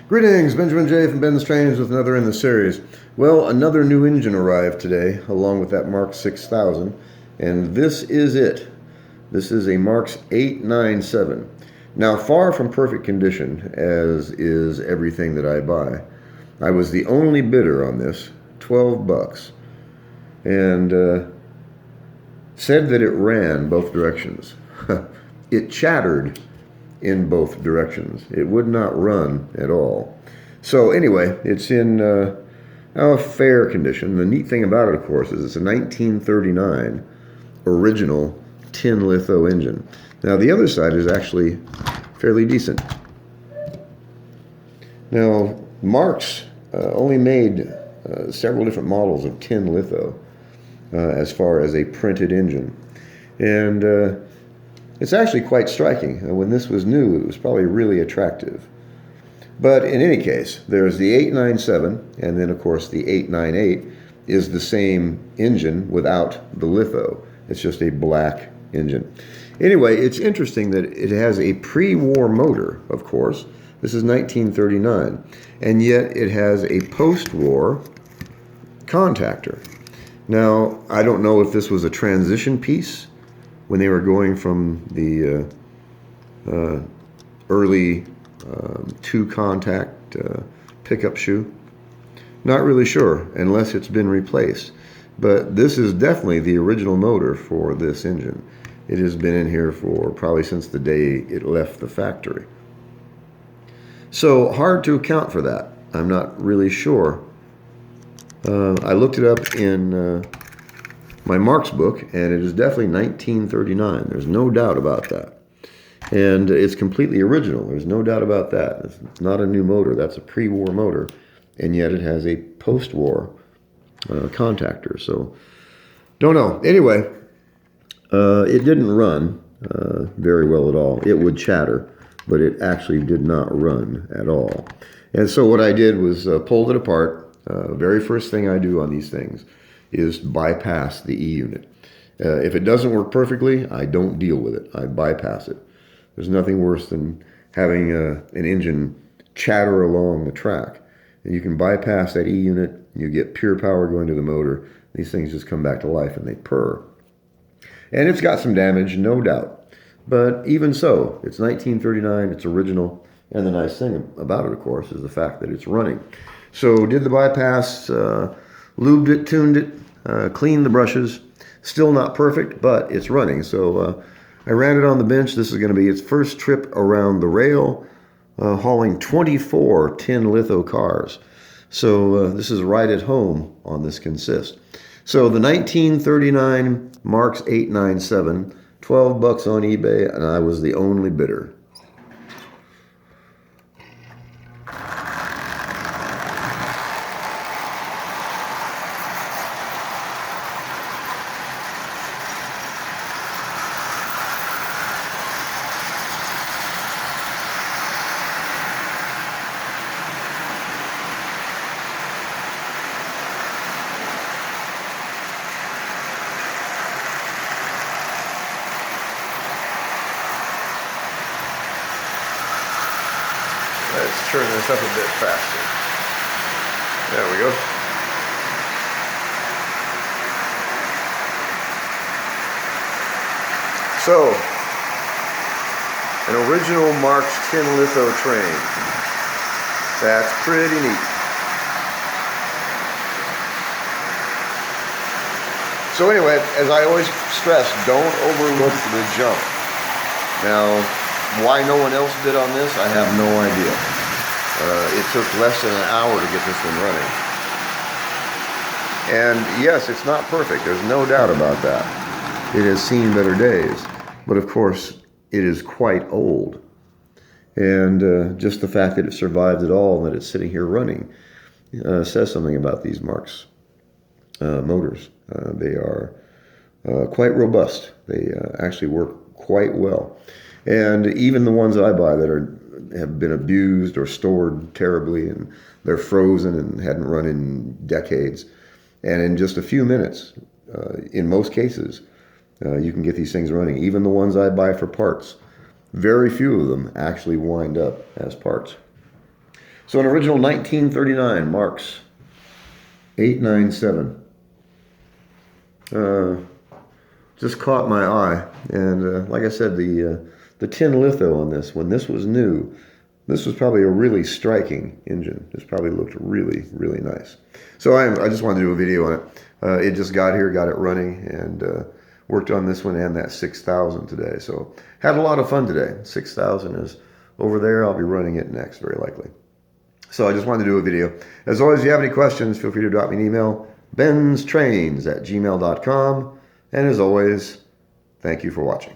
Greetings, Benjamin J. from BENZTRAINZ with another in the series. Well, another new engine arrived today, along with that Marx 6000, and this is it. This is a Marx 897. Now, far from perfect condition, as is everything that I buy. I was the only bidder on this, 12 bucks, and said that it ran both directions. It chattered in both directions. It would not run at all. So anyway, it's in fair condition. The neat thing about it, of course, is it's a 1939 original tin litho engine. Now the other side is actually fairly decent. Now Marx only made several different models of tin litho as far as a printed engine, and it's actually quite striking. When this was new, it was probably really attractive. But in any case, there's the 897, and then of course the 898 is the same engine without the litho. It's just a black engine. Anyway, it's interesting that it has a pre-war motor, of course. This is 1939, and yet it has a post-war contactor. Now, I don't know if this was a transition piece when they were going from the early two-contact pickup shoe. Not really sure, unless it's been replaced. But this is definitely the original motor for this engine. It has been in here for probably since the day it left the factory. So, hard to account for that. I'm not really sure. I looked it up in my Marx book, and it is definitely 1939. There's no doubt about that. And it's completely original. There's no doubt about that. It's not a new motor. That's a pre-war motor, and yet it has a post-war contactor. So, don't know. Anyway, it didn't run very well at all. It would chatter, but it actually did not run at all. And so what I did was pulled it apart. Very first thing I do on these things is bypass the E-unit. If it doesn't work perfectly, I don't deal with it. I bypass it. There's nothing worse than having an engine chatter along the track. And you can bypass that E-unit, you get pure power going to the motor. These things just come back to life and they purr. And it's got some damage, no doubt. But even so, it's 1939, it's original. And the nice thing about it, of course, is the fact that it's running. So did the bypass, lubed it, tuned it, cleaned the brushes. Still not perfect, but it's running. So I ran it on the bench. This is going to be its first trip around the rail, hauling 24 tin litho cars. So this is right at home on this consist. So the 1939 Marx 897, 12 bucks on eBay, and I was the only bidder. Let's turn this up a bit faster. There we go. So, an original Marx tin litho train. That's pretty neat. So anyway, as I always stress, don't overlook the jump. Now, why no one else bid on this, I have no idea. It took less than an hour to get this one running. And yes, it's not perfect. There's no doubt about that. It has seen better days. But of course, it is quite old. And just the fact that it survived at all and that it's sitting here running says something about these Marx motors. They are quite robust. They actually work quite well. And even the ones I buy that have been abused or stored terribly, and they're frozen and hadn't run in decades, and in just a few minutes, in most cases, you can get these things running. Even the ones I buy for parts, very few of them actually wind up as parts. So an original 1939 Marx 897. Just caught my eye, and like I said, the tin litho on this, when this was new, this was probably a really striking engine. This probably looked really, really nice. So I just wanted to do a video on it. It just got here, got it running, and worked on this one and that 6000 today. So had a lot of fun today. 6000 is over there. I'll be running it next, very likely. So I just wanted to do a video. As always, if you have any questions, feel free to drop me an email, BENZTRAINZ@gmail.com. And as always, thank you for watching.